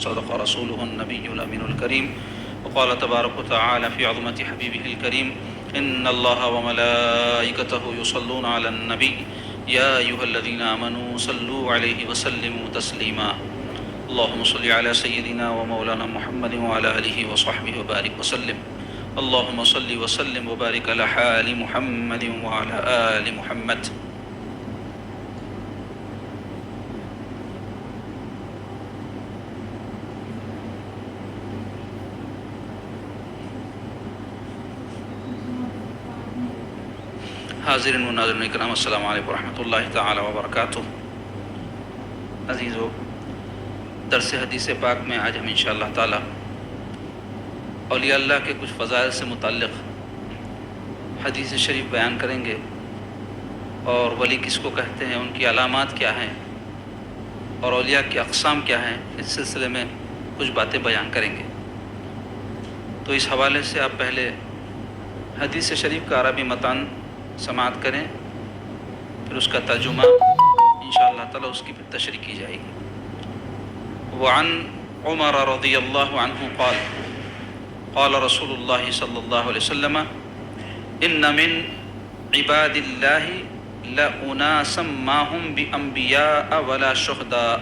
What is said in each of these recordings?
صدق رسوله النبي الأمين الكريم وقال تبارك وتعالى في عظمة حبيبه الكريم إن الله وملائكته يصلون على النبي يا أيها الذين آمنوا صلوا عليه وسلموا تسليما اللهم صل على سيدنا ومولانا محمد وعلى آله وصحبه وبارك وسلم اللهم صل وسلم وبارك على حال محمد وعلى آل محمد. حاضرین و ناظرین کرام، السلام علیکم ورحمۃ اللہ تعالی وبرکاتہ. عزیزو، درس حدیث پاک میں آج ہم انشاءاللہ تعالی اولیاء اللہ کے کچھ فضائل سے متعلق حدیث شریف بیان کریں گے، اور ولی کس کو کہتے ہیں، ان کی علامات کیا ہیں، اور اولیاء کی اقسام کیا ہیں، اس سلسلے میں کچھ باتیں بیان کریں گے. تو اس حوالے سے آپ پہلے حدیث شریف کا عربی متن سماعت کریں، پھر اس کا ترجمہ انشاءاللہ تعالی اس کی پھر تشریح کی جائے گی. وعن عمر رضی اللہ عنہ قال قال رسول اللہ صلی اللہ علیہ وسلم ان من عباد اللہ لأناسا ما هم بأنبیاء ولا شہداء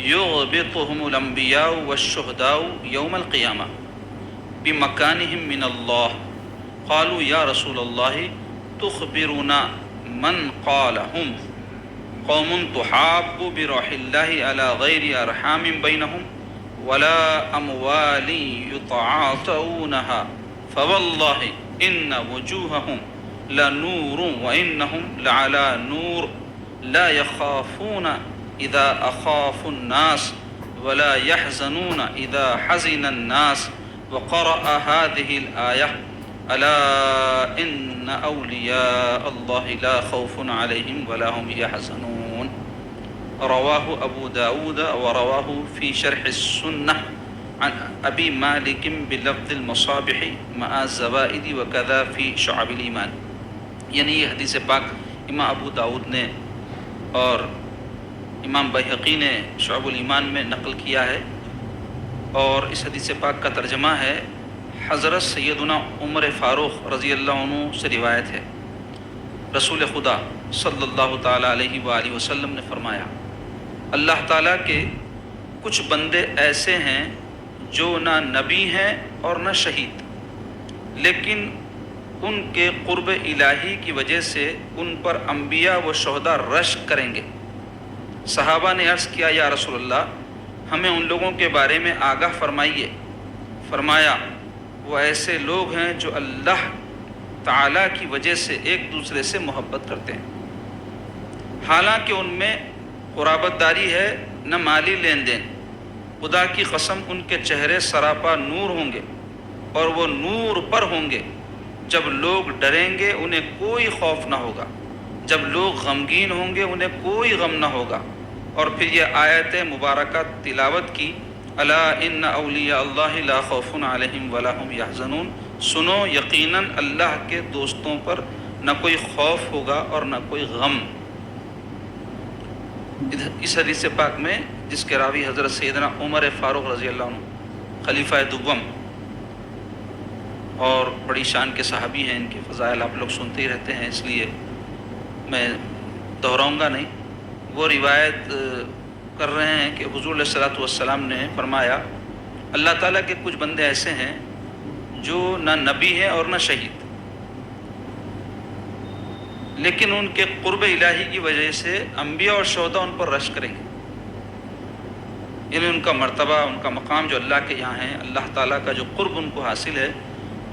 یغبطهم الانبیاء والشہداء یوم القیامہ بمکانهم من اللہ. قالوا یا رسول اللہ تخبرنا من قال هم قوم تحاب بروح الله على غير ارحام بينهم ولا اموال يتعاطونها فوالله ان وجوههم لنور وانهم لعلى نور لا يخافون اذا اخاف الناس ولا يحزنون اذا حزن الناس. وقرأ هذه الآية ألا إن أولياء الله لا خوف عليهم ولا هم يحزنون. رواه أبو داود ورواه في شرح السنة عن أبي مالك بلفظ المصابح مع الزوائد وكذا في شعب الإيمان. یعنی یہ حدیث پاک امام ابو داود نے اور امام بیہقی نے شعب الایمان میں نقل کیا ہے، اور اس حدیث پاک کا ترجمہ ہے حضرت سیدنا عمر فاروق رضی اللہ عنہ سے روایت ہے. رسول خدا صلی اللہ تعالیٰ علیہ وآلہ وسلم نے فرمایا، اللہ تعالیٰ کے کچھ بندے ایسے ہیں جو نہ نبی ہیں اور نہ شہید، لیکن ان کے قرب الہی کی وجہ سے ان پر انبیاء و شہداء رشک کریں گے. صحابہ نے عرض کیا، یا رسول اللہ، ہمیں ان لوگوں کے بارے میں آگاہ فرمائیے. فرمایا، وہ ایسے لوگ ہیں جو اللہ تعالیٰ کی وجہ سے ایک دوسرے سے محبت کرتے ہیں، حالانکہ ان میں قرابت داری ہے نہ مالی لین دین. خدا کی قسم ان کے چہرے سراپا نور ہوں گے، اور وہ نور پر ہوں گے. جب لوگ ڈریں گے انہیں کوئی خوف نہ ہوگا، جب لوگ غمگین ہوں گے انہیں کوئی غم نہ ہوگا. اور پھر یہ آیت مبارکہ تلاوت کی، الا ان اولیاء اللہ لا خوف علیہم ولا هم یحزنون. سنو، یقیناً اللہ کے دوستوں پر نہ کوئی خوف ہوگا اور نہ کوئی غم. اس حدیث پاک میں جس کے راوی حضرت سیدنا عمر فاروق رضی اللہ عنہ خلیفہ دوم اور بڑی شان کے صحابی ہیں، ان کے فضائل آپ لوگ سنتے ہی رہتے ہیں، اس لیے میں دہراؤں گا نہیں. وہ روایت کر رہے ہیں کہ حضور علیہ الصلوۃ والسلام نے فرمایا، اللہ تعالیٰ کے کچھ بندے ایسے ہیں جو نہ نبی ہیں اور نہ شہید، لیکن ان کے قرب الہی کی وجہ سے انبیاء اور شہداء ان پر رشک کریں گے. یعنی ان کا مرتبہ، ان کا مقام جو اللہ کے یہاں ہے، اللہ تعالیٰ کا جو قرب ان کو حاصل ہے،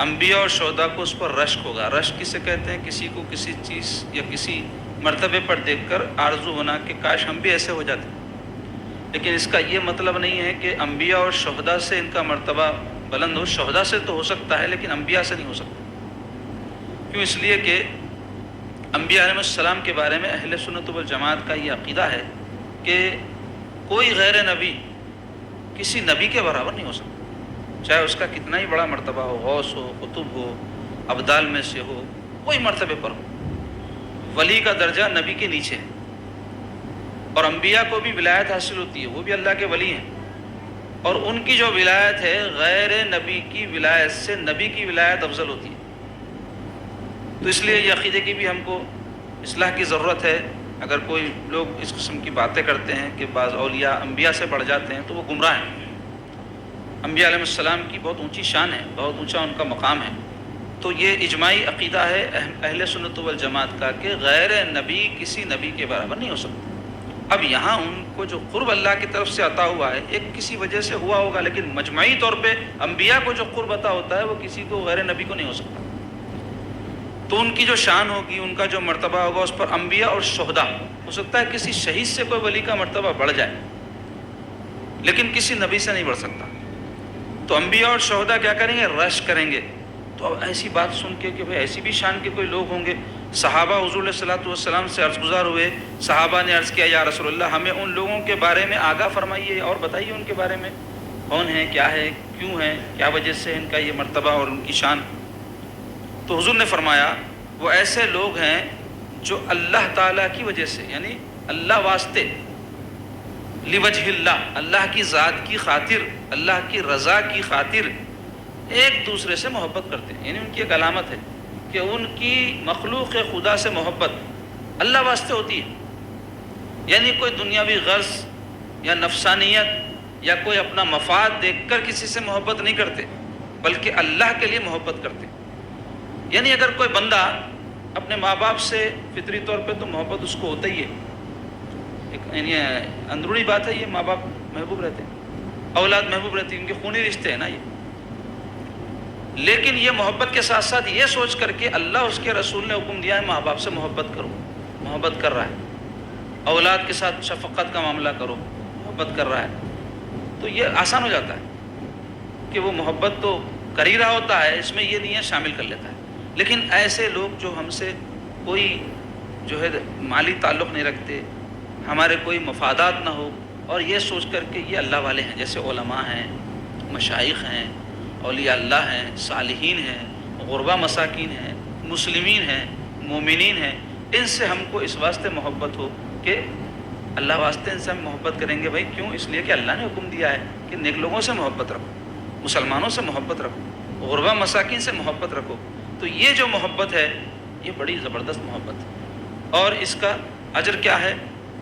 انبیاء اور شہداء کو اس پر رشک ہوگا. رشک کسے کہتے ہیں؟ کسی کو کسی چیز یا کسی مرتبے پر دیکھ کر آرزو ہونا کہ کاش ہم بھی ایسے ہو جاتے. لیکن اس کا یہ مطلب نہیں ہے کہ انبیاء اور شہداء سے ان کا مرتبہ بلند ہو. شہداء سے تو ہو سکتا ہے لیکن انبیاء سے نہیں ہو سکتا. کیوں؟ اس لیے کہ انبیاء علیہ السلام کے بارے میں اہل سنت والجماعت کا یہ عقیدہ ہے کہ کوئی غیر نبی کسی نبی کے برابر نہیں ہو سکتا، چاہے اس کا کتنا ہی بڑا مرتبہ ہو، غوث ہو، قطب ہو، ابدال میں سے ہو، کوئی مرتبے پر ہو. ولی کا درجہ نبی کے نیچے ہے، اور انبیاء کو بھی ولایت حاصل ہوتی ہے، وہ بھی اللہ کے ولی ہیں. اور ان کی جو ولایت ہے غیر نبی کی ولایت سے نبی کی ولایت افضل ہوتی ہے۔ تو اس لیے یہ عقیدے کی بھی ہم کو اصلاح کی ضرورت ہے۔ اگر کوئی لوگ اس قسم کی باتیں کرتے ہیں کہ بعض اولیاء انبیاء سے بڑھ جاتے ہیں تو وہ گمراہ ہیں۔ انبیاء علیہ السلام کی بہت اونچی شان ہے، بہت اونچا ان کا مقام ہے۔ تو یہ اجماعی عقیدہ ہے اہل سنت والجماعت کا کہ غیر نبی کسی نبی کے برابر نہیں ہو سکتا۔ اب یہاں ان کو جو قرب اللہ کی طرف سے عطا ہوا ہے ایک کسی وجہ سے ہوا ہوگا، لیکن مجمعی طور پہ انبیاء کو جو قرب عطا ہوتا ہے وہ کسی کو غیر نبی کو نہیں ہو سکتا۔ تو ان کی جو شان ہوگی، ان کا جو مرتبہ ہوگا، اس پر انبیاء اور شہداء، ہو سکتا ہے کسی شہید سے کوئی ولی کا مرتبہ بڑھ جائے لیکن کسی نبی سے نہیں بڑھ سکتا۔ تو انبیاء اور شہداء کیا کریں گے؟ رش کریں گے۔ تو اب ایسی بات سن کے کہ بھئی ایسی بھی شان کے کوئی لوگ ہوں گے۔ صحابہ حضور علیہ الصلوۃ والسلام سے عرض گزار ہوئے، صحابہ نے عرض کیا یا رسول اللہ ہمیں ان لوگوں کے بارے میں آگاہ فرمائیے اور بتائیے ان کے بارے میں کون ہیں، کیا ہے، کیوں ہیں، کیا وجہ سے ان کا یہ مرتبہ اور ان کی شان۔ تو حضور نے فرمایا وہ ایسے لوگ ہیں جو اللہ تعالیٰ کی وجہ سے، یعنی اللہ واسطے، لوجہ اللہ، اللہ کی ذات کی خاطر، اللہ کی رضا کی خاطر ایک دوسرے سے محبت کرتے ہیں۔ یعنی ان کی ایک علامت ہے کہ ان کی مخلوق خدا سے محبت اللہ واسطے ہوتی ہے، یعنی کوئی دنیاوی غرض یا نفسانیت یا کوئی اپنا مفاد دیکھ کر کسی سے محبت نہیں کرتے، بلکہ اللہ کے لیے محبت کرتے۔ یعنی اگر کوئی بندہ اپنے ماں باپ سے فطری طور پہ تو محبت اس کو ہوتا ہی ہے، یعنی اندرونی بات ہے، یہ ماں باپ محبوب رہتے ہیں، اولاد محبوب رہتی ہے، ان کے خونی رشتے ہیں نا یہ۔ لیکن یہ محبت کے ساتھ ساتھ یہ سوچ کر کے اللہ اس کے رسول نے حکم دیا ہے ماں باپ سے محبت کرو، محبت کر رہا ہے، اولاد کے ساتھ شفقت کا معاملہ کرو، محبت کر رہا ہے، تو یہ آسان ہو جاتا ہے کہ وہ محبت تو کر ہی رہا ہوتا ہے، اس میں یہ نیت شامل کر لیتا ہے۔ لیکن ایسے لوگ جو ہم سے کوئی جو ہے مالی تعلق نہیں رکھتے، ہمارے کوئی مفادات نہ ہو، اور یہ سوچ کر کے یہ اللہ والے ہیں، جیسے علماء ہیں، مشائخ ہیں، اولیاء اللہ ہیں، صالحین ہیں، غربا مساکین ہیں، مسلمین ہیں، مومنین ہیں، ان سے ہم کو اس واسطے محبت ہو کہ اللہ واسطے ان سے ہم محبت کریں گے۔ بھائی کیوں؟ اس لیے کہ اللہ نے حکم دیا ہے کہ نیک لوگوں سے محبت رکھو، مسلمانوں سے محبت رکھو، غربا مساکین سے محبت رکھو۔ تو یہ جو محبت ہے یہ بڑی زبردست محبت ہے، اور اس کا اجر کیا ہے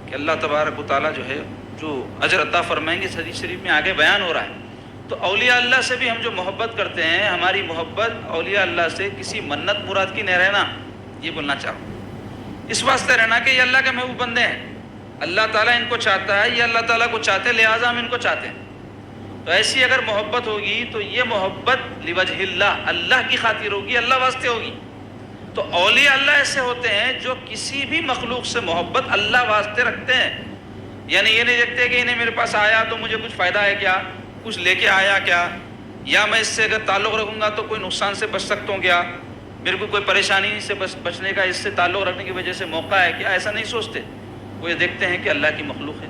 کہ اللہ تبارک و تعالیٰ جو ہے جو اجر عطا فرمائیں گے، حدیث شریف میں آگے بیان ہو رہا ہے۔ تو اولیاء اللہ سے بھی ہم جو محبت کرتے ہیں، ہماری محبت اولیاء اللہ سے کسی منت مراد کی نہیں رہنا، یہ بولنا چاہوں، اس واسطے رہنا کہ یہ اللہ کے محبوب بندے ہیں، اللہ تعالیٰ ان کو چاہتا ہے، یہ اللہ تعالیٰ کو چاہتے ہیں، لہٰذا ہم ان کو چاہتے ہیں۔ تو ایسی اگر محبت ہوگی تو یہ محبت لوجہ اللہ، اللہ کی خاطر ہوگی، اللہ واسطے ہوگی۔ تو اولیاء اللہ ایسے ہوتے ہیں جو کسی بھی مخلوق سے محبت اللہ واسطے رکھتے ہیں، یعنی یہ نہیں دیکھتے کہ انہیں میرے پاس آیا تو مجھے کچھ فائدہ ہے کیا، کچھ لے کے آیا کیا، یا میں اس سے اگر تعلق رکھوں گا تو کوئی نقصان سے بچ سکتا ہوں کیا، میرے کو کوئی پریشانی سے بچنے کا اس سے تعلق رکھنے کی وجہ سے موقع ہے کیا، ایسا نہیں سوچتے۔ وہ یہ دیکھتے ہیں کہ اللہ کی مخلوق ہے،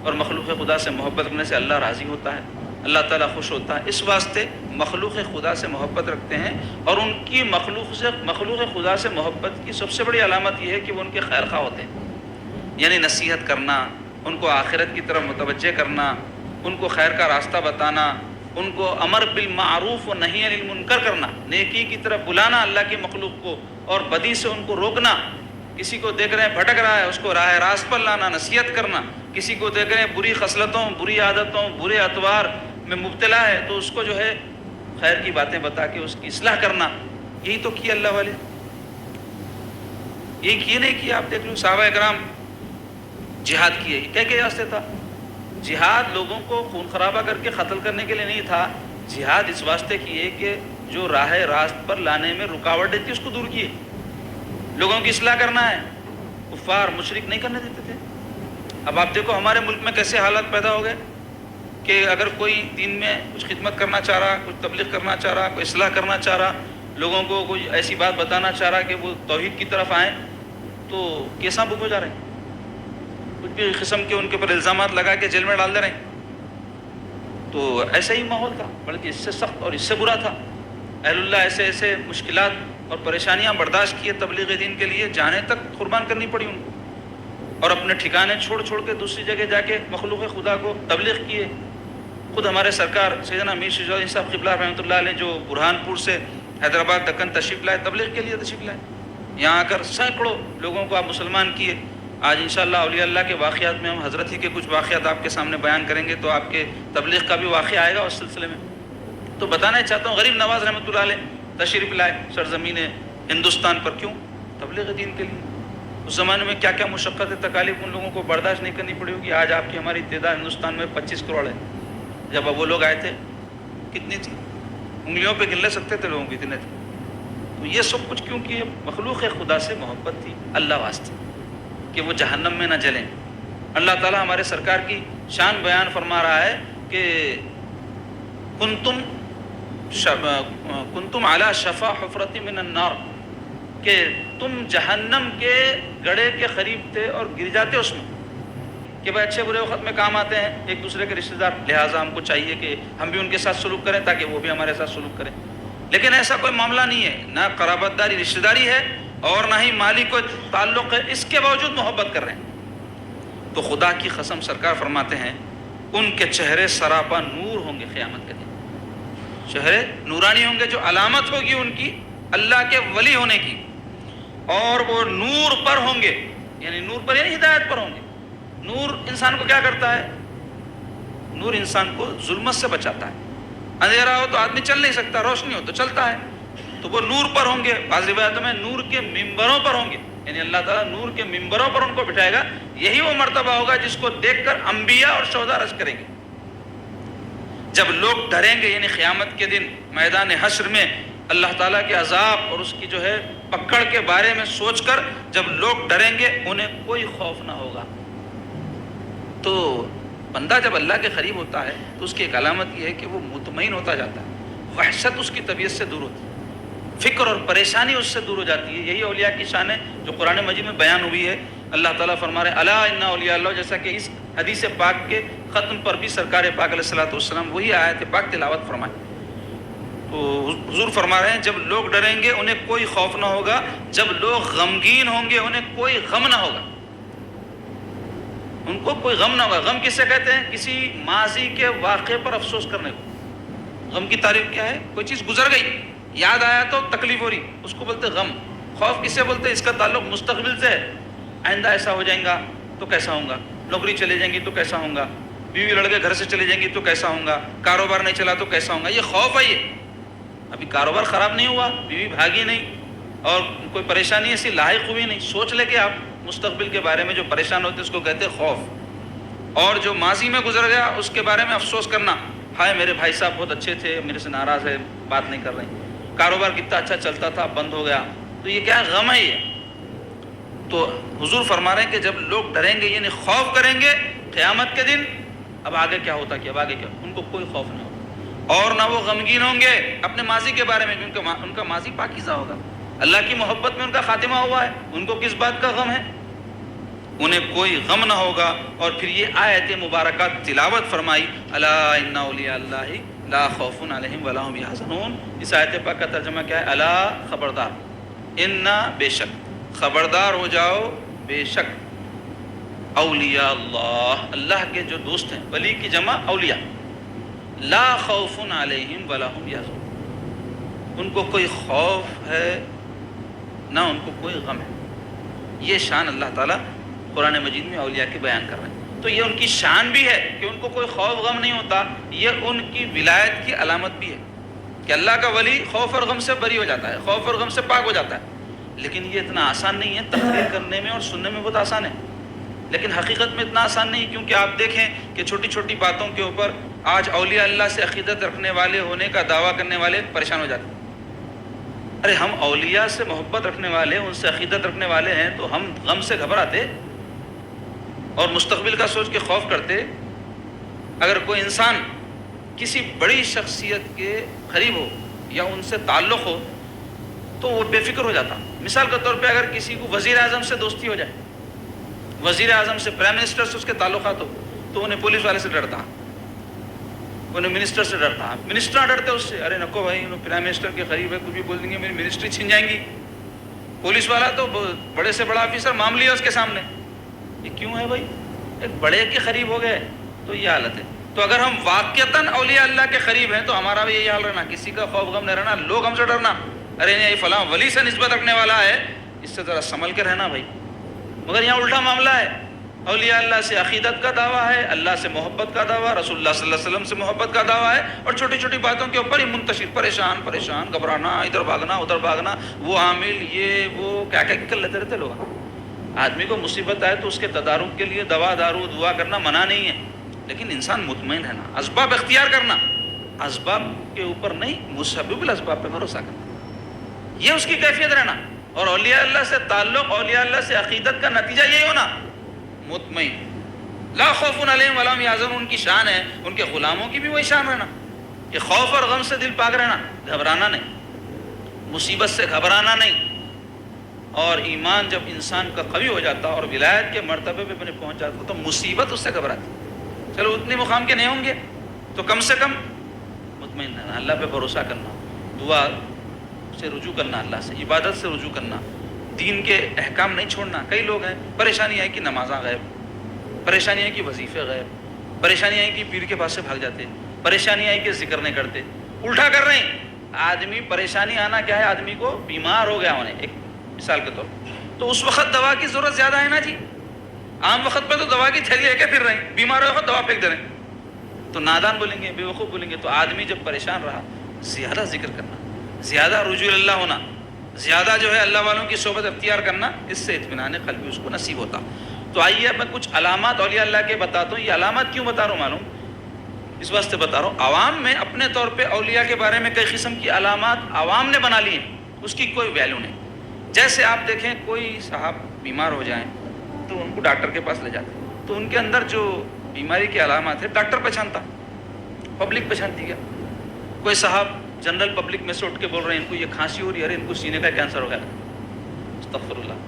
اور مخلوق خدا سے محبت کرنے سے اللہ راضی ہوتا ہے، اللہ تعالیٰ خوش ہوتا ہے، اس واسطے مخلوق خدا سے محبت رکھتے ہیں۔ اور ان کی مخلوق خدا سے محبت کی سب سے بڑی علامت یہ ہے کہ وہ ان کے خیر خواہ ہوتے ہیں، یعنی نصیحت کرنا، ان کو آخرت کی طرف متوجہ کرنا، ان کو خیر کا راستہ بتانا، ان کو امر بالمعروف و نہی عن المنکر کرنا، نیکی کی طرف بلانا اللہ کی مخلوق کو، اور بدی سے ان کو روکنا۔ کسی کو دیکھ رہے ہیں بھٹک رہا ہے اس کو راہ راست پر لانا، نصیحت کرنا۔ کسی کو دیکھ رہے ہیں بری خصلتوں، بری عادتوں، برے اطوار میں مبتلا ہے تو اس کو جو ہے خیر کی باتیں بتا کے اس کی اصلاح کرنا۔ یہی تو کیا اللہ والے، یہی کیے نہیں کیا۔ آپ دیکھ لو صحابہ اکرام جہاد کیے، کیا راستے تھا؟ جہاد لوگوں کو خون خرابہ کر کے قتل کرنے کے لیے نہیں تھا، جہاد اس واسطے کیے کہ جو راہ راست پر لانے میں رکاوٹ دیتی اس کو دور کیے، لوگوں کی اصلاح کرنا ہے۔ کفار مشرک نہیں کرنے دیتے تھے۔ اب آپ دیکھو ہمارے ملک میں کیسے حالات پیدا ہو گئے کہ اگر کوئی دین میں کچھ خدمت کرنا چاہ رہا، کچھ تبلیغ کرنا چاہ رہا، کوئی اصلاح کرنا چاہ رہا، لوگوں کو کوئی ایسی بات بتانا چاہ رہا کہ وہ توحید کی طرف آئیں، تو کیسا بک ہو جا رہے ہیں، کچھ بھی قسم کے ان کے اوپر الزامات لگا کے جیل میں ڈال دے رہے ہیں۔ تو ایسا ہی ماحول تھا، بلکہ اس سے سخت اور اس سے برا تھا۔ اہل اللہ ایسے ایسے مشکلات اور پریشانیاں برداشت کیے تبلیغ دین کے لیے، جانے تک قربان کرنی پڑی ان کو، اور اپنے ٹھکانے چھوڑ چھوڑ کے دوسری جگہ جا کے مخلوق خدا کو تبلیغ کیے۔ خود ہمارے سرکار سیدنا امیر شیخ الدین صاحب قبلہ رحمۃ اللہ علیہ جو برہان پور سے حیدرآباد دکن تشریف لائے، تبلیغ کے لیے تشریف لائے، یہاں آ کر سینکڑوں لوگوں کو آپ مسلمان کیے۔ آج انشاءاللہ اولیاء اللہ کے واقعات میں ہم حضرت ہی کے کچھ واقعات آپ کے سامنے بیان کریں گے، تو آپ کے تبلیغ کا بھی واقعہ آئے گا اس سلسلے میں۔ تو بتانا چاہتا ہوں غریب نواز رحمۃ اللہ علیہ تشریف لائے سرزمین ہندوستان پر، کیوں؟ تبلیغ دین کے لیے۔ اس زمانے میں کیا کیا مشقت تکالیف ان لوگوں کو برداشت نہیں کرنی پڑی ہوگی۔ آج آپ کی ہماری تعداد ہندوستان میں 25 کروڑ ہے، جب وہ لوگ آئے تھے کتنی تھی؟ انگلیوں پہ گن لے سکتے تھے لوگوں کی، اتنے تھے۔ تو یہ سب کچھ کیوں کہ مخلوق خدا سے محبت تھی اللہ واسطے، کہ وہ جہنم میں نہ جلیں۔ اللہ تعالیٰ ہمارے سرکار کی شان بیان فرما رہا ہے کہ کنتم علی شفا حفرۃ من النار، کہ تم جہنم کے گڑھے کے قریب تھے اور گر جاتے اس میں، کہ بھائی اچھے برے وقت میں کام آتے ہیں ایک دوسرے کے رشتہ دار، لہٰذا ہم کو چاہیے کہ ہم بھی ان کے ساتھ سلوک کریں تاکہ وہ بھی ہمارے ساتھ سلوک کریں۔ لیکن ایسا کوئی معاملہ نہیں ہے، نہ قرابت داری رشتہ داری ہے اور نہ ہی مالی کوئی تعلق ہے، اس کے باوجود محبت کر رہے ہیں۔ تو خدا کی قسم سرکار فرماتے ہیں ان کے چہرے سراپا نور ہوں گے قیامت کے دن، چہرے نورانی ہوں گے، جو علامت ہوگی ان کی اللہ کے ولی ہونے کی، اور وہ نور پر ہوں گے، یعنی نور پر یعنی ہدایت پر ہوں گے۔ نور انسان کو کیا کرتا ہے؟ نور انسان کو ظلمت سے بچاتا ہے۔ اندھیرا ہو تو آدمی چل نہیں سکتا، روشنی ہو تو چلتا ہے، تو وہ نور پر ہوں گے۔ بعض روایتوں میں نور کے ممبروں پر ہوں گے، یعنی اللہ تعالیٰ نور کے ممبروں پر ان کو بٹھائے گا۔ یہی وہ مرتبہ ہوگا جس کو دیکھ کر انبیاء اور شہداء رشک کریں گے۔ جب لوگ ڈریں گے، یعنی قیامت کے دن میدان حشر میں اللہ تعالیٰ کے عذاب اور اس کی جو ہے پکڑ کے بارے میں سوچ کر جب لوگ ڈریں گے، انہیں کوئی خوف نہ ہوگا۔ تو بندہ جب اللہ کے قریب ہوتا ہے تو اس کی ایک علامت یہ ہے کہ وہ مطمئن ہوتا جاتا ہے، وحشت اس کی طبیعت سے دور ہوتی ہے، فکر اور پریشانی اس سے دور ہو جاتی ہے۔ یہی اولیاء کی شان ہے جو قرآن مجید میں بیان ہوئی ہے۔ اللہ تعالیٰ فرما رہے الا ان اولیاء اللہ، جیسا کہ اس حدیث پاک کے ختم پر بھی سرکار پاک علیہ الصلوۃ والسلام وہی آیت پاک تلاوت فرمائے۔ تو حضور فرما رہے ہیں جب لوگ ڈریں گے انہیں کوئی خوف نہ ہوگا، جب لوگ غمگین ہوں گے انہیں کوئی غم نہ ہوگا، ان کو کوئی غم نہ ہوگا۔ غم کسے کہتے ہیں؟ کسی ماضی کے واقعے پر افسوس کرنے کو۔ غم کی تعریف کیا ہے؟ کوئی چیز گزر گئی، یاد آیا تو تکلیف ہو رہی، اس کو بولتے غم۔ خوف کسے بولتے ہیں؟ اس کا تعلق مستقبل سے ہے، آئندہ ایسا ہو جائیں گا تو کیسا ہوں گا، نوکری چلے جائیں گی تو کیسا ہوں گا، بیوی لڑکے گھر سے چلے جائیں گی تو کیسا ہوں گا، کاروبار نہیں چلا تو کیسا ہوں گا۔ یہ خوف ہے۔ یہ ابھی کاروبار خراب نہیں ہوا، بیوی بھاگی نہیں، اور کوئی پریشانی ایسی لاحق ہوئی نہیں، سوچ لے کہ آپ مستقبل کے بارے میں جو پریشان ہوتے ہیں اس کو کہتے ہیں خوف۔ اور جو ماضی میں گزر گیا اس کے بارے میں افسوس کرنا، ہائے میرے بھائی صاحب بہت اچھے تھے، میرے سے ناراض ہے، بات نہیں کر رہے، کاروبار کتنا اچھا چلتا تھا بند ہو گیا، تو یہ کیا غم ہے یہ۔ تو حضور فرما رہے ہیں کہ جب لوگ ڈریں گے یعنی خوف کریں گے قیامت کے دن، اب آگے کیا ہوتا کہ اب آگے کیا، ان کو کوئی خوف نہیں ہوگا، اور نہ وہ غمگین ہوں گے اپنے ماضی کے بارے میں، کیونکہ ان کا ماضی پاکیزہ ہوگا، اللہ کی محبت میں ان کا خاتمہ ہوا ہے، ان کو کس بات کا غم ہے، انہیں کوئی غم نہ ہوگا۔ اور پھر یہ آیت مبارکہ تلاوت فرمائی الا ان اولیاء اللہ لا خوف علیہم ولا هم یحزنون۔ اس آیت پاک کا ترجمہ کیا ہے؟ الا خبردار، ان بے شک، خبردار ہو جاؤ بے شک، اولیاء اللہ، اللہ کے جو دوست ہیں، ولی کی جمع اولیاء، لا خوف علیہم ولا هم یحزنون، ان کو کوئی خوف ہے نہ ان کو کوئی غم ہے۔ یہ شان اللہ تعالیٰ قرآن مجید میں اولیاء کی بیان کر رہے ہیں۔ تو یہ ان کی شان بھی ہے کہ ان کو کوئی خوف غم نہیں ہوتا، یہ ان کی ولایت کی علامت بھی ہے کہ اللہ کا ولی خوف اور غم سے بری ہو جاتا ہے، خوف اور غم سے پاک ہو جاتا ہے۔ لیکن یہ اتنا آسان نہیں ہے، تقریر کرنے میں اور سننے میں بہت آسان ہے، لیکن حقیقت میں اتنا آسان نہیں، کیونکہ آپ دیکھیں کہ چھوٹی چھوٹی باتوں کے اوپر آج اولیاء اللہ سے عقیدت رکھنے والے ہونے کا دعویٰ کرنے والے پریشان ہو جاتے ہیں۔ ارے ہم اولیاء سے محبت رکھنے والے، ان سے عقیدت رکھنے والے ہیں تو ہم غم سے گھبراتے اور مستقبل کا سوچ کے خوف کرتے؟ اگر کوئی انسان کسی بڑی شخصیت کے قریب ہو یا ان سے تعلق ہو تو وہ بے فکر ہو جاتا۔ مثال کے طور پہ اگر کسی کو وزیر اعظم سے دوستی ہو جائے، وزیر اعظم سے، پرائم منسٹر سے اس کے تعلقات ہو، تو انہیں پولیس والے سے ڈرتا، انہیں منسٹر سے ڈرتا، منسٹر ڈرتے اس سے، ارے نکو بھائی انہوں پرائم منسٹر کے قریب ہے، کچھ بھی بول دیں گے میری منسٹری چھن جائیں گی۔ پولیس والا تو بڑے سے بڑا آفیسر معاملی ہے اس کے سامنے۔ یہ کیوں ہے بھائی؟ ایک بڑے کے قریب ہو گئے تو یہ حالت ہے۔ تو اگر ہم واقعتاً اولیاء اللہ کے قریب ہیں تو ہمارا بھی یہی حال رہنا، کسی کا خوف غم نہیں رہنا، لوگ ہم سے ڈرنا، ارے نہیں فلاں ولی سے نسبت رکھنے والا ہے، اس سے ذرا سنبھل کے رہنا بھائی۔ مگر یہاں الٹا معاملہ ہے، اولیاء اللہ سے عقیدت کا دعویٰ ہے، اللہ سے محبت کا دعویٰ، رسول اللہ صلی اللہ علیہ وسلم سے محبت کا دعویٰ ہے، اور چھوٹی چھوٹی باتوں کے اوپر ہی منتشر، پریشان گھبرانا، ادھر بھاگنا ادھر بھاگنا، وہ عامل یہ وہ کیا کیا کر لیتے رہتے لوگ۔ آدمی کو مصیبت آئے تو اس کے تدارک کے لیے دوا دارو دعا کرنا منع نہیں ہے، لیکن انسان مطمئن رہنا، اسباب اختیار کرنا، اسباب کے اوپر نہیں، مسبب الاسباب پہ بھروسہ کرنا، یہ اس کی کیفیت رہنا۔ اور اولیاء اللہ سے تعلق، اولیاء اللہ سے عقیدت کا نتیجہ یہی ہونا، مطمئن، لا خوف علیہم ولا هم یحزنون، ان کی شان ہے، ان کے غلاموں کی بھی وہی شان رہنا کہ خوف اور غم سے دل پاک رہنا، گھبرانا نہیں، مصیبت سے گھبرانا نہیں۔ اور ایمان جب انسان کا قوی ہو جاتا اور ولایت کے مرتبے پہ پہنچ جاتا تو مصیبت اس سے گھبراتی، چلو اتنے مقام کے نہیں ہوں گے تو کم سے کم مطمئن رہنا، اللہ پہ بھروسہ کرنا، دعا سے رجوع کرنا، اللہ سے عبادت سے رجوع کرنا، دین کے احکام نہیں چھوڑنا۔ کئی لوگ ہیں پریشانی ہے کہ نمازاں غائب، پریشانی ہے کہ وظیفے غائب، پریشانی ہے کہ پیر کے پاس سے بھاگ جاتے، پریشانی ہے کہ ذکر نہیں کرتے، الٹا کر رہے ہیں۔ آدمی پریشانی آنا کیا ہے، آدمی کو بیمار ہو گیا ہونے، ایک مثال کے طور تو اس وقت دوا کی ضرورت زیادہ ہے نا جی، عام وقت پہ تو دوا کی تھیلی لے کے پھر رہے ہیں، بیمار ہو وقت دوا پھینک دے رہے ہیں، تو نادان بولیں گے، بے وقوف بولیں گے۔ تو آدمی جب پریشان رہا، زیادہ ذکر کرنا، زیادہ رجوع اللہ ہونا، زیادہ جو ہے اللہ والوں کی صحبت اختیار کرنا، اس سے اطمینان قلبی اس کو نصیب ہوتا۔ تو آئیے اب میں کچھ علامات اولیاء اللہ کے بتاتا ہوں۔ یہ علامات کیوں بتا رہا ہوں معلوم، اس واسطے بتا رہا ہوں، عوام میں اپنے طور پہ اولیاء کے بارے میں کئی قسم کی علامات عوام نے بنا لی ہیں، اس کی کوئی ویلیو نہیں۔ جیسے آپ دیکھیں کوئی صاحب بیمار ہو جائیں تو ان کو ڈاکٹر کے پاس لے جاتے ہیں، تو ان کے اندر جو بیماری کی علامات ہے ڈاکٹر پہچانتا، پبلک پہچانتی ہے۔ کوئی صاحب جنرل پبلک میں سے اٹھ کے بول رہے ہیں ان کو یہ کھانسی ہو رہی ہے، ارے ان کو سینے کا کینسر ہو گیا، استغفر اللہ،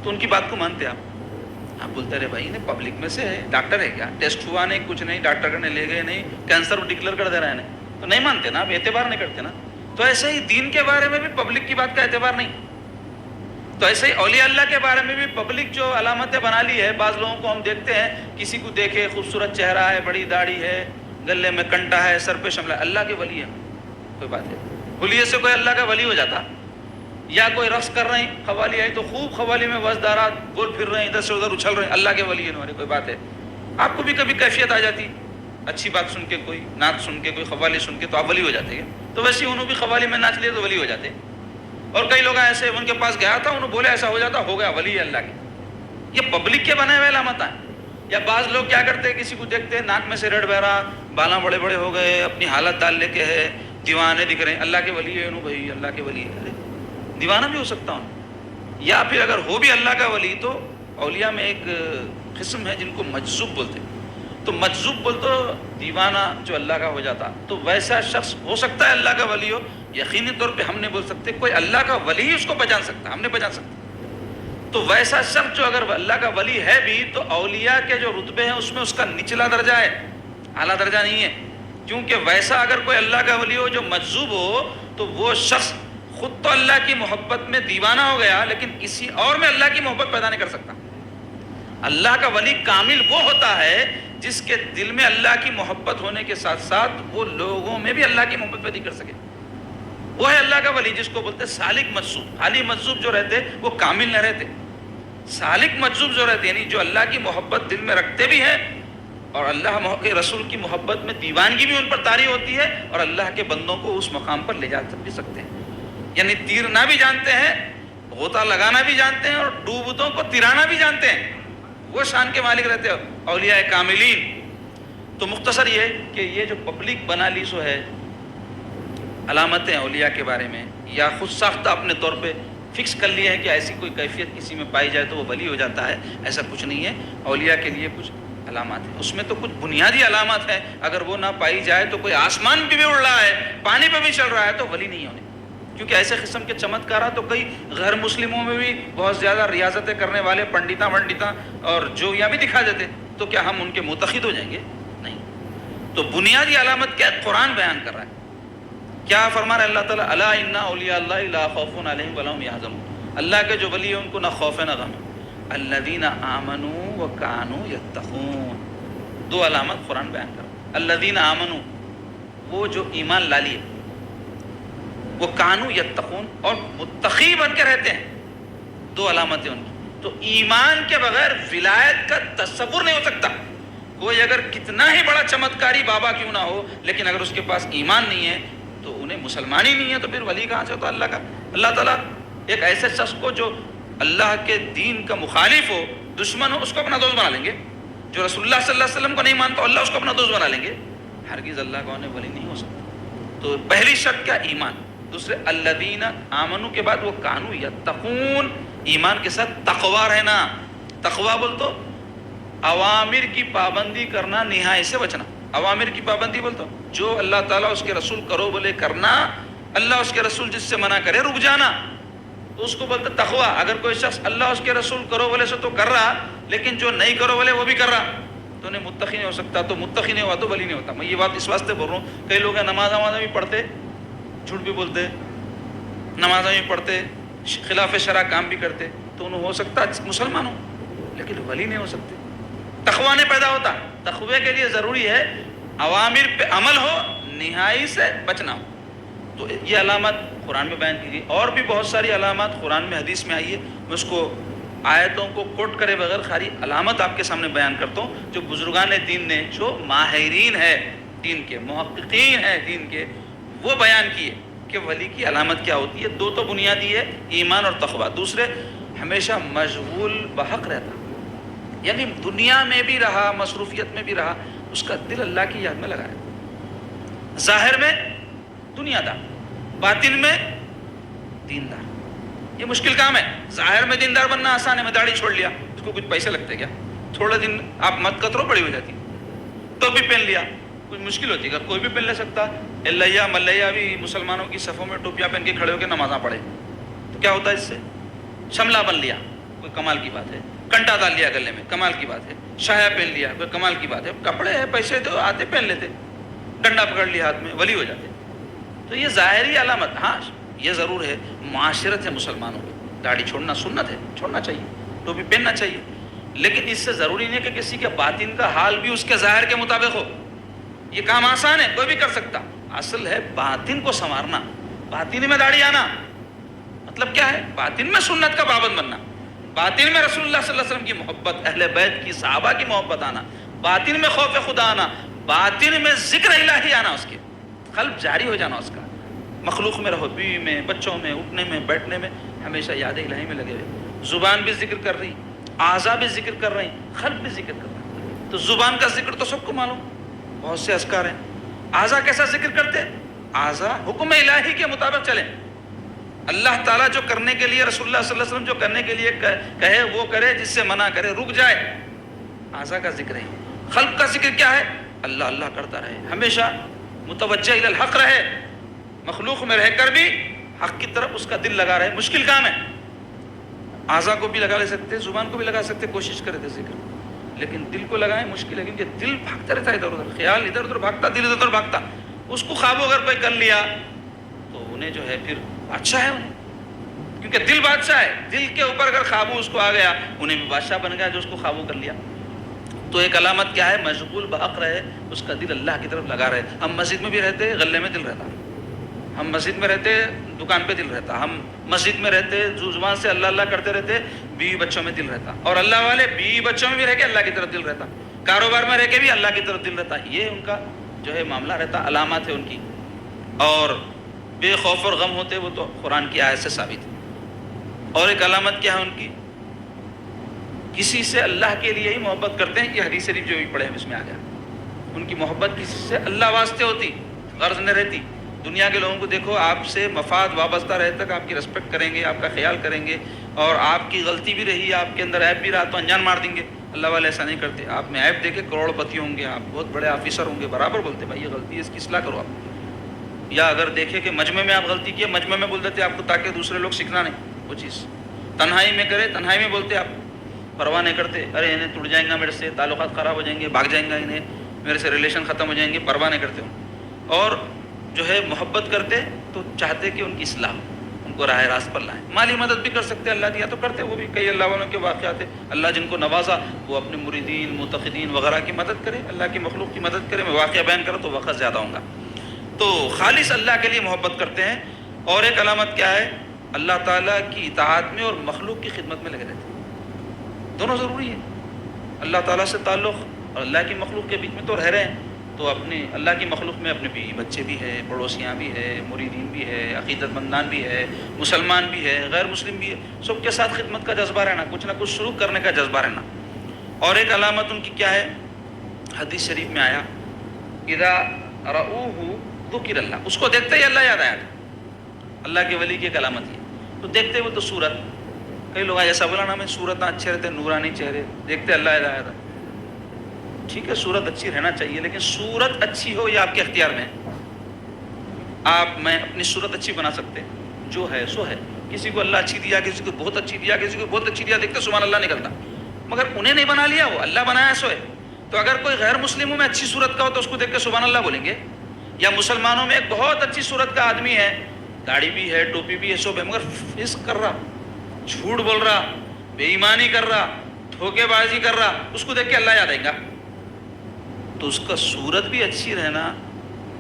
تو ان کی بات کو مانتے آپ بولتے رہے بھائی انہیں پبلک میں سے ہے، ڈاکٹر ہے کیا، ٹیسٹ ہوا نہیں، کچھ نہیں، ڈاکٹر کرنے لے گئے نہیں، کینسر ڈکلیئر کر دے رہے ہیں، تو نہیں مانتے نا، آپ اعتبار نہیں کرتے نا۔ تو ایسے ہی دین کے بارے میں بھی پبلک کی بات کا اعتبار نہیں، تو ایسے ہی اولیاء اللہ کے بارے میں بھی پبلک جو علامتیں بنا لی ہے، بعض لوگوں کو ہم دیکھتے ہیں، کسی کو دیکھے خوبصورت چہرہ ہے، بڑی داڑھی ہے، گلے میں کنٹا ہے، سر پہ شملہ، اللہ کے ولی ہے، کوئی بات ہے، حلیے سے کوئی اللہ کا ولی ہو جاتا؟ یا کوئی رقص کر رہے ہیں، قوالی آئی تو خوب قوالی میں وزدارات گول پھر رہے ہیں، ادھر سے ادھر اچھل رہے ہیں، اللہ کے ولی ہے انہوں نے، کوئی بات ہے؟ آپ کو بھی کبھی کیفیت آ جاتی، اچھی بات سن کے، کوئی نعت سن کے، کوئی قوالی سن کے، تو آپ ولی ہو جاتے ہیں، تو ویسے انہوں بھی قوالی میں ناچ لیے تو ولی ہو جاتے۔ اور کئی لوگ ایسے ان کے پاس گیا تھا، انہوں بولے ایسا ہو جاتا، ہو گیا، ولی ہے اللہ کے۔ یہ پبلک کے بنے ہوئے علامت ہیں۔ یا بعض لوگ کیا کرتے ہیں، کسی کو دیکھتے ہیں ناک میں سے ریڑھ بہ رہا، بالاں بڑے بڑے ہو گئے، اپنی حالت ڈال لے کے ہے، دیوانے دکھ رہے ہیں، اللہ کے ولی ہے انہوں، بھائی اللہ کے ولی ہے، دیوانہ بھی ہو سکتا ہوں۔ یا پھر اگر ہو بھی اللہ کا ولی تو اولیاء میں ایک قسم ہے جن کو مجذوب بولتے ہیں، تو مجذوب بول تو دیوانہ جو اللہ کا ہو جاتا، تو ویسا شخص ہو سکتا ہے اللہ کا ولی ہو، یقینی طور پہ ہم نے بول سکتے کوئی اللہ کا ولی ہی اس کو پہچان سکتا، ہم نے پہچان سکتا۔ تو ویسا شخص جو اگر اللہ کا ولی ہے بھی تو اولیاء کے جو رتبے ہیں اس میں اس کا نچلا درجہ ہے، اعلیٰ درجہ نہیں ہے، کیونکہ ویسا اگر کوئی اللہ کا ولی ہو جو مجذوب ہو تو وہ شخص خود تو اللہ کی محبت میں دیوانہ ہو گیا، لیکن کسی اور میں اللہ کی محبت پیدا نہیں کر سکتا۔ اللہ کا ولی کامل وہ ہوتا ہے جس کے دل میں اللہ کی محبت ہونے کے ساتھ ساتھ وہ لوگوں میں بھی اللہ کی محبت پیدا کر سکے، وہ ہے اللہ کا ولی، جس کو بولتے سالک مجذوب۔ خالی مجذوب جو رہتے وہ کامل نہ رہتے، سالک مجذوب جو رہتے یعنی جو اللہ کی محبت دل میں رکھتے بھی ہیں اور اللہ کے رسول کی محبت میں دیوانگی بھی ان پر طاری ہوتی ہے، اور اللہ کے بندوں کو اس مقام پر لے جا بھی سکتے ہیں، یعنی تیرنا بھی جانتے ہیں، غوطہ لگانا بھی جانتے ہیں، اور ڈوبتوں کو تیرانا بھی جانتے ہیں، وہ شان کے مالک رہتے ہیں اولیاء کاملین۔ تو مختصر یہ کہ یہ جو پبلک بنا لی سو ہے علامتیں اولیاء کے بارے میں، یا خود ساختہ اپنے طور پہ فکس کر لیے ہیں کہ ایسی کوئی کیفیت کسی میں پائی جائے تو وہ ولی ہو جاتا ہے، ایسا کچھ نہیں ہے۔ اولیاء کے لیے کچھ علامات ہیں، اس میں تو کچھ بنیادی علامات ہیں، اگر وہ نہ پائی جائے تو کوئی آسمان پہ بھی اڑ رہا ہے، پانی پہ بھی چل رہا ہے تو ولی نہیں ہونے، کیونکہ ایسے قسم کے چمتکارہ تو کئی غیر مسلموں میں بھی بہت زیادہ ریاضتیں کرنے والے پنڈتاں اور جو یہاں بھی دکھا دیتے، تو کیا ہم ان کے متحد ہو جائیں گے؟ نہیں۔ تو بنیادی علامت کیا قرآن بیان کر رہا ہے، کیا فرما رہا ہے اللہ تعالیٰ، الا ان اولیاء اللہ لا خوف علیہم ولا هم یحزنون، اللہ کے جو ولی ہیں ان کو نہ خوف ہے نہ غم ہے، الذین آمنوا وکانوا یتقون۔ دو علامت قرآن بیان کر رہا ہے۔ الذین آمنوا، وہ جو ایمان لا لیے، وہ کانو یتقون، اور متقی بن کے رہتے ہیں. دو علامتیں ان کی. تو ایمان کے بغیر ولایت کا تصور نہیں ہو سکتا. کوئی اگر کتنا ہی بڑا چمتکاری بابا کیوں نہ ہو، لیکن اگر اس کے پاس ایمان نہیں ہے تو انہیں مسلمان ہی نہیں ہے، تو پھر ولی کہاں سے ہوتا اللہ کا؟ اللہ تعالیٰ ایک ایسے شخص کو جو اللہ کے دین کا مخالف ہو، دشمن ہو، اس کو اپنا دوست بنا لیں گے. جو رسول اللہ صلی اللہ علیہ وسلم کو نہیں مانتا، اللہ اس کو اپنا دوست بنا لیں گے. ہرگز اللہ کا انہیں ولی نہیں ہو سکتا. تو پہلی شرط کیا؟ ایمان. دوسرے الذین آمنو کے بعد وہ کانو یتقون، ایمان کے ساتھ تقوی رہنا. تقوی بول تو اوامر کی پابندی کرنا، نہائی سے بچنا. اوامر کی پابندی بول تو جو اللہ تعالیٰ اس کے رسول کرو بولے کرنا، اللہ اس کے رسول جس سے منع کرے رک جانا، تو اس کو بولتے تقوی. اگر کوئی شخص اللہ اس کے رسول کرو بولے سے تو کر رہا، لیکن جو نہیں کرو بولے وہ بھی کر رہا، تو انہیں متقی نہیں ہو سکتا. تو متقی نہیں ہوا تو ولی نہیں ہوتا. میں یہ بات اس واسطے بول رہا ہوں، کئی لوگ ہیں نماز بھی پڑھتے، جھوٹ بھی بولتے، نماز بھی پڑھتے، خلاف شرع کام بھی کرتے، تو انہیں ہو سکتا مسلمان ہو، لیکن ولی نہیں ہو سکتے. تقوی نہیں پیدا ہوتا. تقوی کے لیے ضروری ہے اوامر پہ عمل ہو، نہائی سے بچنا ہو. تو یہ علامت قرآن میں بیان کی گئی. اور بھی بہت ساری علامات قرآن میں حدیث میں آئی ہے. میں اس کو آیتوں کو کوٹ کرے بغیر خالی علامت آپ کے سامنے بیان کرتا ہوں، جو بزرگان دین نے، جو ماہرین ہے دین کے، محققین ہیں دین کے، وہ بیان کیے کہ ولی کی علامت کیا ہوتی ہے. دو تو بنیادی ہے، ایمان اور تقوی. دوسرے ہمیشہ مشغول بحق رہتا، یعنی دنیا میں بھی رہا، مصروفیت میں بھی رہا، اس کا دل اللہ کی یاد میں لگا ہے. ظاہر میں دنیا دار، باطن میں دیندار. یہ مشکل کام ہے. ظاہر میں دیندار بننا آسان ہے. میں داڑھی چھوڑ لیا، اس کو کچھ پیسے لگتے کیا؟ تھوڑے دن آپ مت کترو بڑی ہو جاتی. تو بھی پہن لیا، کچھ مشکل ہوتی ہے. کوئی بھی پہن لے سکتا. اللہ ملیہ بھی مسلمانوں کی صفوں میں ٹوپیاں پہن کے کھڑے ہو کے نمازاں پڑھے تو کیا ہوتا ہے؟ اس سے شملہ بن لیا، کوئی کمال کی بات ہے. کنٹا ڈال لیا گلے میں، کمال کی بات ہے. شایا پہن لیا، کوئی کمال کی بات ہے. کپڑے ہیں، پیسے دو، آتے پہن لیتے. ڈنڈا پکڑ لیا ہاتھ میں، ولی ہو جاتے. تو یہ ظاہری علامت. ہاں یہ ضرور ہے، معاشرت ہے مسلمانوں کی، داڑھی چھوڑنا سنت ہے، چھوڑنا چاہیے، ٹوپی پہننا چاہیے. لیکن اس سے ضروری نہیں ہے کہ کسی کے باطن کا حال بھی اس کے ظاہر کے مطابق ہو. یہ کام آسان ہے، کوئی بھی کر سکتا. اصل ہے باطن کو سنوارنا، باطن میں داڑھی آنا. مطلب کیا ہے؟ باطن میں سنت کا پابند بننا، باطن میں رسول اللہ صلی اللہ علیہ وسلم کی محبت، اہل بیت کی، صحابہ کی محبت آنا، باطن میں خوف خدا آنا، باطن میں ذکر الہی آنا، اس کے قلب جاری ہو جانا. اس کا مخلوق میں رہو، بیوی میں، بچوں میں، اٹھنے میں، بیٹھنے میں ہمیشہ یاد الہی میں لگے ہوئے. زبان بھی ذکر کر رہی، اعضاء بھی ذکر کر رہی، قلب بھی ذکر کر رہا. تو زبان کا ذکر تو سب کو معلوم، بہت سے اذکار ہیں. اعضاء کیسا ذکر کرتے؟ اعضاء حکم الہی کے مطابق چلیں. اللہ تعالیٰ جو کرنے کے لیے، رسول اللہ صلی اللہ علیہ وسلم جو کرنے کے لیے کہے وہ کرے، جس سے منع کرے رک جائے. اعضاء کا ذکر ہے. قلب کا ذکر کیا ہے؟ اللہ اللہ کرتا رہے، ہمیشہ متوجہ الی الحق رہے، مخلوق میں رہ کر بھی حق کی طرف اس کا دل لگا رہے. مشکل کام ہے. اعضاء کو بھی لگا لے سکتے، زبان کو بھی لگا سکتے، کوشش کرے تھے ذکر، لیکن دل کو لگائیں مشکل ہے، کیونکہ دل بھاگتا رہتا ہے ادھر ادھر، خیال ادھر ادھر بھاگتا، دل ادھر ادھر بھاگتا. اس کو خواب اگر کوئی کر لیا تو انہیں جو ہے پھر بادشاہ ہے انہیں، کیونکہ دل بادشاہ ہے. دل کے اوپر اگر قابو اس کو آ گیا، انہیں بھی بادشاہ بن گیا جو اس کو قابو کر لیا. تو ایک علامت کیا ہے؟ مشغول بحق رہے، اس کا دل اللہ کی طرف لگا رہے. ہم مسجد میں بھی رہتے، غلے میں دل رہتا. ہم مسجد میں رہتے، دکان پہ دل رہتا. ہم مسجد میں رہتے، زبان سے اللہ اللہ کرتے رہتے، بیوی بچوں میں دل رہتا. اور اللہ والے بیوی بچوں میں بھی رہ کے اللہ کی طرف دل رہتا، کاروبار میں رہ کے بھی اللہ کی طرف دل رہتا. یہ ان کا جو ہے معاملہ رہتا، علامات ہے ان کی. اور بے خوف اور غم ہوتے، وہ تو قرآن کی آیت سے ثابت ہے. اور ایک علامت کیا ہے ان کی؟ کسی سے اللہ کے لیے ہی محبت کرتے ہیں. یہ حدیث شریف جو بھی پڑھے ہیں اس میں آ گیا. ان کی محبت کسی سے اللہ واسطے ہوتی، غرض نہ رہتی. دنیا کے لوگوں کو دیکھو، آپ سے مفاد وابستہ رہے تک آپ کی رسپیکٹ کریں گے، آپ کا خیال کریں گے، اور آپ کی غلطی بھی رہی، آپ کے اندر عیب بھی رہا تو انجان مار دیں گے. اللہ والے ایسا نہیں کرتے. آپ میں عیب دیکھے کروڑ پتی ہوں گے، آپ بہت بڑے آفیسر ہوں گے، برابر بولتے بھائی یہ غلطی ہے، اس کی اصلاح کرو آپ. یا اگر دیکھے کہ مجمع میں آپ غلطی کیے، مجمع میں بول دیتے آپ کو، تاکہ دوسرے لوگ سیکھنا نہیں وہ چیز. تنہائی میں کرے، تنہائی میں بولتے آپ، پرواہ نہیں کرتے. ارے انہیں ٹوٹ جائیں گا میرے سے، تعلقات خراب ہو جائیں گے، بھاگ جائیں گا، انہیں میرے سے ریلیشن ختم ہو جائیں گے، پرواہ نہیں کرتے ہوں. اور جو ہے محبت کرتے تو چاہتے کہ ان کی اصلاح ہو. ان کو راہ راست پر لائیں. مالی مدد بھی کر سکتے, اللہ دیا تو کرتے, وہ بھی کئی اللہ والوں کے واقعات ہیں. اللہ جن کو نوازا وہ اپنے مریدین معتقدین وغیرہ کی مدد کرے, اللہ کی مخلوق کی مدد کرے. میں واقعہ بیان کروں تو وقت زیادہ ہوں گا. تو خالص اللہ کے لیے محبت کرتے ہیں. اور ایک علامت کیا ہے, اللہ تعالیٰ کی اطاعت میں اور مخلوق کی خدمت میں لگے رہتے ہیں. دونوں ضروری ہے. اللہ تعالیٰ سے تعلق اور اللہ کی مخلوق کے بیچ میں تو رہ رہے ہیں, تو اپنے اللہ کی مخلوق میں اپنے بیوی بچے بھی ہے, پڑوسیاں بھی ہے, مریدین بھی ہے, عقیدت مندان بھی ہے, مسلمان بھی ہے, غیر مسلم بھی ہے, سب کے ساتھ خدمت کا جذبہ رہنا, کچھ نہ کچھ شروع کرنے کا جذبہ رہنا. اور ایک علامت ان کی کیا ہے, حدیث شریف میں آیا اذا رؤوہ ذکر اللہ, اس کو دیکھتے ہی اللہ یاد آیا تھا. اللہ کے ولی کی ایک علامت ہے. تو دیکھتے ہوئے تو صورت, کئی لوگ ایسا بولا نا, میں صورت اچھے رہتے, نورانی چہرے, دیکھتے اللہ یاد آیا تھا. ٹھیک ہے, صورت اچھی رہنا چاہیے, لیکن صورت اچھی ہو یہ آپ کے اختیار میں. میں اپنی صورت اچھی بنا سکتے, جو ہے سو ہے. کسی کو اللہ اچھی دیا, کسی کو بہت اچھی دیا, کسی کو بہت اچھی دیا, دیکھتے سبحان اللہ نکلتا. مگر انہیں نہیں بنا لیا, وہ اللہ بنایا سو ہے. تو اگر کوئی غیر مسلموں میں اچھی صورت کا ہو تو اس کو دیکھ کے سبحان اللہ بولیں گے. یا مسلمانوں میں ایک بہت اچھی صورت کا آدمی ہے, داڑھی بھی ہے, ٹوپی بھی ہے, سب ہے, مگر فسق کر رہا, جھوٹ بول رہا, بے ایمانی کر رہا, دھوکے بازی کر رہا, اس کو دیکھ کے اللہ یاد آئے گا. تو اس کا صورت بھی اچھی رہنا,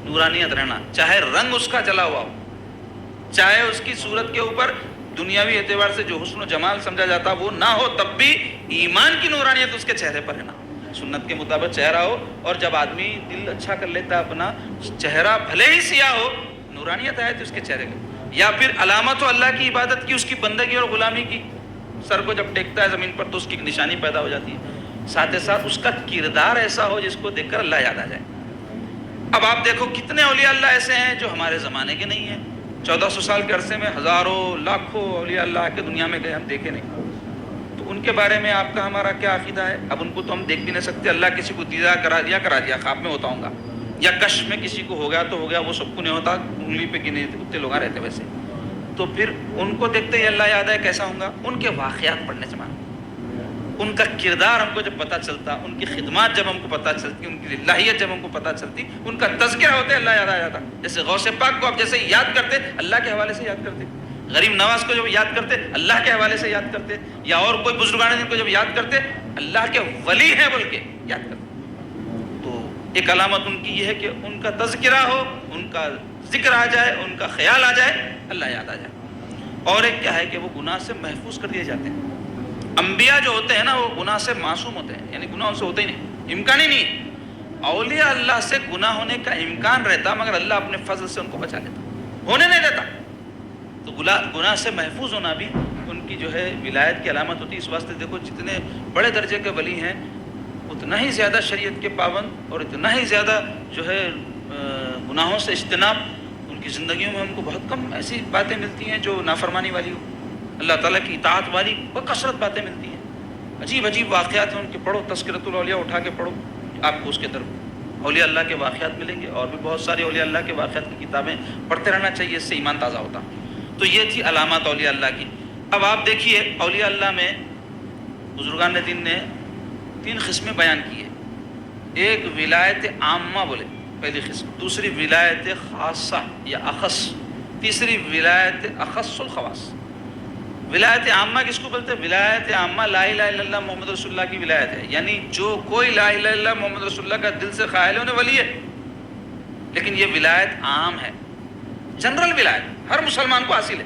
نورانیت رہنا, چاہے رنگ اس کا جلا ہوا ہو, چاہے اس کی صورت کے اوپر دنیاوی اعتبار سے جو حسن و جمال سمجھا جاتا وہ نہ ہو, تب بھی ایمان کی نورانیت اس کے چہرے پر رہنا. سنت کے مطابق چہرہ ہو, اور جب آدمی دل اچھا کر لیتا اپنا, چہرہ بھلے ہی سیاہ ہو, نورانیت آئے تو اس کے چہرے کے. یا پھر علامت ہو اللہ کی عبادت کی, اس کی بندگی اور غلامی کی, سر کو جب ٹیکتا ہے زمین پر تو اس کی نشانی پیدا ہو جاتی ہے. ساتھ ساتھ اس کا کردار ایسا ہو جس کو دیکھ کر اللہ یاد آ جائے. اب آپ دیکھو کتنے اولیاء اللہ ایسے ہیں جو ہمارے زمانے کے نہیں ہیں. 1400 سال کے عرصے میں ہزاروں لاکھوں اولیاء اللہ کے دنیا میں گئے, ہم دیکھے نہیں. تو ان کے بارے میں آپ کا ہمارا کیا عقیدہ ہے؟ اب ان کو تو ہم دیکھ بھی نہیں سکتے. اللہ کسی کو دیدار کرا دیا, خواب میں ہوتا ہوں گا, یا کشف میں کسی کو ہو گیا تو ہو گیا, وہ سب کو نہیں ہوتا, انگلی پہ گنے اتنے لوگ رہتے ویسے. تو پھر ان کو دیکھتے ہی اللہ یاد ہے, کیسا ہوں گا؟ ان کے واقعات پڑھنے سے معلوم, ان کا کردار ہم کو جب پتہ چلتا, ان کی خدمات جب ہم کو پتہ چلتی, ان کی الہیت جب ہم کو پتہ چلتی, ان کا تذکرہ ہوتے اللہ یاد آ جاتا. جیسے غوث پاک کو آپ جیسے یاد کرتے اللہ کے حوالے سے یاد کرتے, غریب نواز کو جب یاد کرتے اللہ کے حوالے سے یاد کرتے, یا اور کوئی بزرگان جن کو جب یاد کرتے اللہ کے ولی ہیں بول کے یاد کرتے. تو ایک علامت ان کی یہ ہے کہ ان کا تذکرہ ہو, ان کا ذکر آ جائے, ان کا خیال آ جائے, اللہ یاد آ جائے. اور ایک کیا ہے کہ وہ گناہ سے محفوظ کر دیے جاتے ہیں. انبیاء جو ہوتے ہیں نا وہ گناہ سے معصوم ہوتے ہیں, یعنی گناہ ان سے ہوتے ہی نہیں, امکان ہی نہیں ہے. اولیاء اللہ سے گناہ ہونے کا امکان رہتا, مگر اللہ اپنے فضل سے ان کو بچا لیتا, ہونے نہیں دیتا. تو گناہ سے محفوظ ہونا بھی ان کی جو ہے ولایت کی علامت ہوتی ہے. اس واسطے دیکھو جتنے بڑے درجے کے ولی ہیں اتنا ہی زیادہ شریعت کے پابند اور اتنا ہی زیادہ جو ہے گناہوں سے اجتناب. ان کی زندگیوں میں ہم کو بہت کم ایسی باتیں ملتی ہیں جو نافرمانی والی ہو, اللہ تعالیٰ کی اطاعت والی بکثرت باتیں ملتی ہیں. عجیب عجیب واقعات ہیں ان کے, پڑھو تذکرۃ الاولیاء اٹھا کے پڑھو, آپ کو اس کے طرف اولیاء اللہ کے واقعات ملیں گے. اور بھی بہت سارے اولیاء اللہ کے واقعات کی کتابیں پڑھتے رہنا چاہیے, اس سے ایمان تازہ ہوتا. تو یہ تھی علامات اولیاء اللہ کی. اب آپ دیکھیے اولیاء اللہ میں بزرگان دین نے 3 قسمیں بیان کی ہے. ایک ولایت عامہ بولے پہلی قسم, دوسری ولایت خاصہ یا اخص, تیسری ولایت اخص الخواص. ولایت عامہ کس کو بولتے ہیں؟ ولایت عامہ لا الہ الا اللہ محمد رسول اللہ کی ولایت ہے, یعنی جو کوئی لا الہ الا اللہ محمد رسول اللہ کا دل سے قائل ہے انہیں ولی ہے. لیکن یہ ولایت عام ہے, جنرل ولایت ہر مسلمان کو حاصل ہے,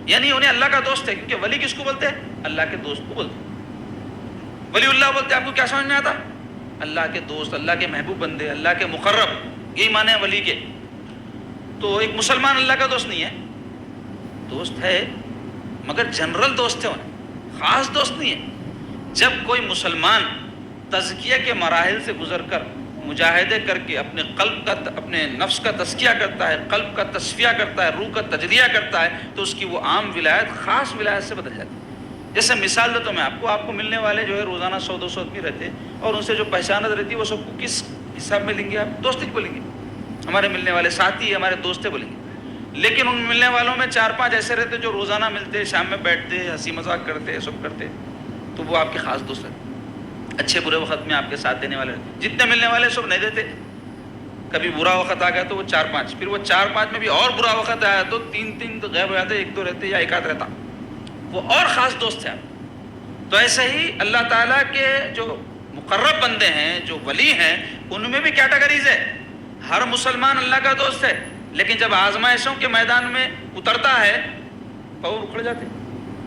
یعنی انہیں اللہ کا دوست ہے. کیونکہ ولی کس کو بولتے ہیں؟ اللہ کے دوست کو بولتے ہیں. ولی اللہ بولتے ہیں, آپ کو کیا سمجھ میں آتا؟ اللہ کے دوست, اللہ کے محبوب بندے, اللہ کے مقرب, یہی معنی ہے ولی کے. تو ایک مسلمان اللہ کا دوست نہیں ہے, دوست ہے مگر جنرل دوست ہے, انہیں خاص دوست نہیں ہے. جب کوئی مسلمان تزکیہ کے مراحل سے گزر کر مجاہدے کر کے اپنے قلب کا, اپنے نفس کا تزکیہ کرتا ہے, قلب کا تصفیہ کرتا ہے, روح کا تجزیہ کرتا ہے, تو اس کی وہ عام ولایت خاص ولایت سے بدل جاتی ہے. جیسے مثال دیتا ہوں میں آپ کو ملنے والے جو ہے روزانہ 100-200 آدمی رہتے, اور ان سے جو پہچانت رہتی ہے وہ سب کو کس حساب میں لیں گے؟ آپ دوستی کو بولیں گے, ہمارے ملنے والے ساتھی, ہمارے دوست بولیں گے. لیکن ان ملنے والوں میں 4-5 ایسے رہتے جو روزانہ ملتے, شام میں بیٹھتے, ہنسی مذاق کرتے, سب کرتے, تو وہ آپ کے خاص دوست رہتے, اچھے برے وقت میں آپ کے ساتھ دینے والے رہتے. جتنے ملنے والے سب نہیں دیتے, کبھی برا وقت آ گیا تو وہ 4-5، پھر وہ 4-5 میں بھی اور برا وقت آیا تو 3 تو غائب ہو جاتے، 1-2 رہتے یا 1 آدھ رہتا، وہ اور خاص دوست تھے آپ۔ تو ایسے ہی اللہ تعالیٰ کے جو مقرب بندے ہیں، جو ولی ہیں، ان میں بھی کیٹیگریز ہے۔ ہر مسلمان اللہ کا دوست ہے، لیکن جب آزمائشوں کے میدان میں اترتا ہے پاؤں اکھڑ جاتے،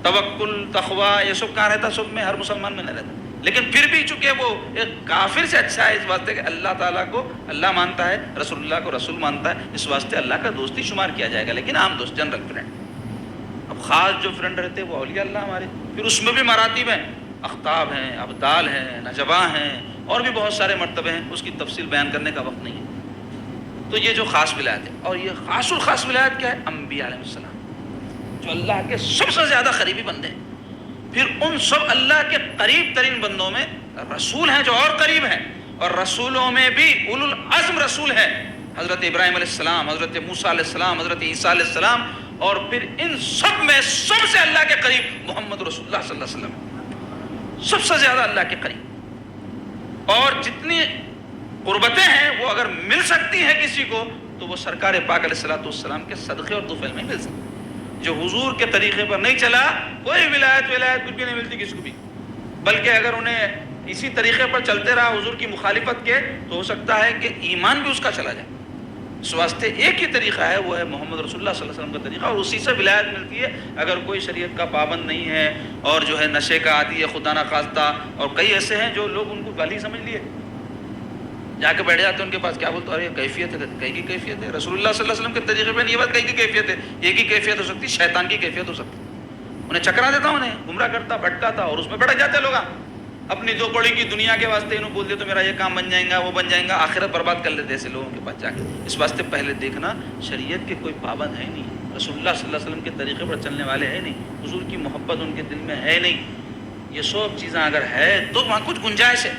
توکل، تقوی، یہ سب کہاں رہتا؟ سب میں، ہر مسلمان میں نہیں رہتا، لیکن پھر بھی چونکہ وہ ایک کافر سے اچھا ہے اس واسطے کہ اللہ تعالیٰ کو اللہ مانتا ہے، رسول اللہ کو رسول مانتا ہے، اس واسطے اللہ کا دوستی شمار کیا جائے گا، لیکن عام دوست، جنرل فرینڈ۔ اب خاص جو فرینڈ رہتے ہیں وہ اولیاء اللہ ہمارے، پھر اس میں بھی مراتب ہیں، اختاب ہیں، ابدال ہیں، نجباں ہیں، اور بھی بہت سارے مرتبے ہیں، اس کی تفصیل بیان کرنے کا وقت نہیں ہے۔ تو یہ جو خاص ولایت ہے، اور یہ خاص الخاص ولایت کیا ہے؟ انبیاء علیہ السلام، جو اللہ کے سب سے زیادہ قریبی بندے ہیں۔ پھر ان سب اللہ کے قریب ترین بندوں میں رسول ہیں جو اور قریب ہیں، اور رسولوں میں بھی اولو العزم رسول ہیں، حضرت ابراہیم علیہ السلام، حضرت موسیٰ علیہ السلام، حضرت عیسیٰ علیہ السلام، اور پھر ان سب میں سب سے اللہ کے قریب محمد رسول اللہ صلی اللہ علیہ وسلم، سب سے زیادہ اللہ کے قریب۔ اور جتنی قربتیں ہیں وہ اگر مل سکتی ہیں کسی کو تو وہ سرکار پاک علیہ السلام کے صدقے اور طفیل میں مل سکتی۔ جو حضور کے طریقے پر نہیں چلا، کوئی ولایت کچھ بھی نہیں ملتی کسی کو بھی، بلکہ اگر انہیں اسی طریقے پر چلتے رہا حضور کی مخالفت کے، تو ہو سکتا ہے کہ ایمان بھی اس کا چلا جائے۔ اس واسطے ایک ہی طریقہ ہے، وہ ہے محمد رسول اللہ صلی اللہ علیہ وسلم کا طریقہ، اور اسی سے ولایت ملتی ہے۔ اگر کوئی شریعت کا پابند نہیں ہے اور جو ہے نشے کا عادی ہے خدا نہ خواستہ، اور کئی ایسے ہیں جو لوگ ان کو ولی سمجھ لیے، جا کے بیٹھ جاتے ہیں ان کے پاس، کیا بولتے ہیں؟ ارے کیفیت ہے، کئی کی کیفیت ہے، رسول اللہ صلی اللہ علیہ وسلم کے طریقے پہ نہیں، بات کئی کی کیفیت ہے، ایک ہی کیفیت ہو سکتی، شیطان کی کیفیت ہو سکتی، انہیں چکرا دیتا، انہیں گمراہ کرتا، بھٹکاتا، اور اس میں بھٹک جاتے لوگ، اپنی دو کوڑی کی دنیا کے واسطے انہوں بول دے تو میرا یہ کام بن جائے گا، وہ بن جائے گا، آخرت برباد کر لیتے ایسے لوگوں کے پاس جا کے۔ اس واسطے پہلے دیکھنا شریعت کے کوئی پابند ہے نہیں، رسول اللہ صلی اللہ علیہ وسلم کے طریقے پر چلنے والے ہیں نہیں، حضور کی محبت ان کے دل میں ہے نہیں، یہ سب چیزیں اگر ہے تو وہاں کچھ گنجائش ہے۔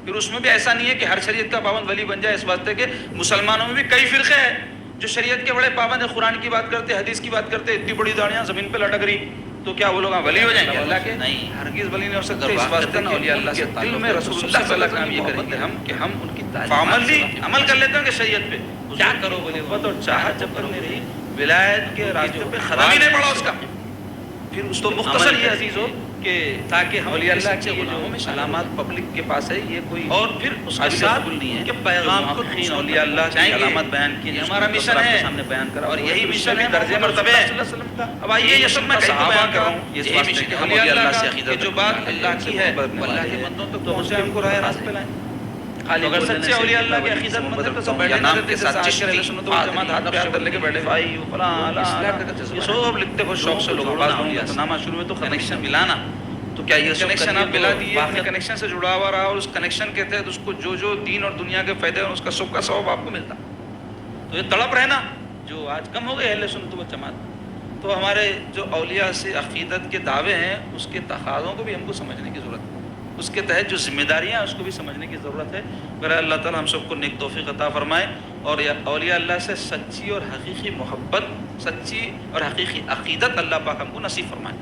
پھر اس میں بھی ایسا نہیں ہے کہ ہر شریعت کا پابند ولی بن جائے، اس واسطے کہ مسلمانوں میں بھی کئی فرقے ہیں جو شریعت کے بڑے پابند ہیں، قرآن کی بات کرتے، حدیث کی بات کرتے، اتنی بڑی داڑیاں زمین پہ لٹک رہی، تو کیا وہ لوگ ولی ہو جائیں گے؟ اللہ کے نہیں، ہرگز ولی نہیں ہو سکتے۔ اس واسطے اولیاء اللہ سے دل میں رسول اللہ صلی اللہ علیہ وسلم یہ کریں گے ہم کہ ہم ان کی تعلیمات عمل کر لیتے ہیں کہ شریعت پہ کیا کرو ولی محبت اور چاہت جب تک نہیں رہی، ولایت کے راستے پہ خرابی نہیں پڑا اس کا۔ پھر اس تو مختصر یہ عزیز ہو کہ تاکہ اولیاء اللہ کے غلاموں میں علامات پبلک کے پاس ہے، یہ کوئی اور پھر اس کے ساتھ نہیں ہے کہ پیغام کو اولیاء اللہ کی علامات بیان کی، ہمارا مشن ہے سامنے بیان کرا، اور یہی مشن ہے درجے مرتبے ہے۔ اب آئیے یہ سب میں بیان کر رہا ہوں، یہی مشن ہے اولیاء اللہ سے عقیدت، جو بات اللہ کی ہے اللہ کے بندوں تک تو اسے ہم کو راہ راست پہ لائیں۔ اگر سچے اولیاء اللہ کے عقیدت مند ہیں تو سب بیٹھے نام کے ساتھ چشتی اہل سنت والجماعت ہاتھ پہ ہاتھ لے کے بیٹھے، بھائی فلاں یہ سب لکھتے ہو شوق سے لوگوں پاس نامہ شروع میں تو کنیکشن ملانا، تو کیا یہ کنیکشن آپ ملا دیے، باقی کنیکشن سے جڑا ہوا رہا، اور اس کنیکشن کے تحت اس کو جو جو دین اور دنیا کے فائدے ہیں اس کا سب کا ثواب آپ کو ملتا، تو یہ تڑپ رہنا جو آج کم ہو گئے اہل سنت والجماعت۔ تو ہمارے جو اولیاء سے عقیدت کے دعوے ہیں اس کے تقاضوں کو بھی ہم کو سمجھنے کی ضرورت ہے، اس کے تحت جو ذمہ داریاں ہیں اس کو بھی سمجھنے کی ضرورت ہے۔ میرا اللہ تعالیٰ ہم سب کو نیک توفیق عطا فرمائے، اور اولیاء اللہ سے سچی اور حقیقی محبت، سچی اور حقیقی عقیدت اللہ پاک ہم کو نصیب فرمائے۔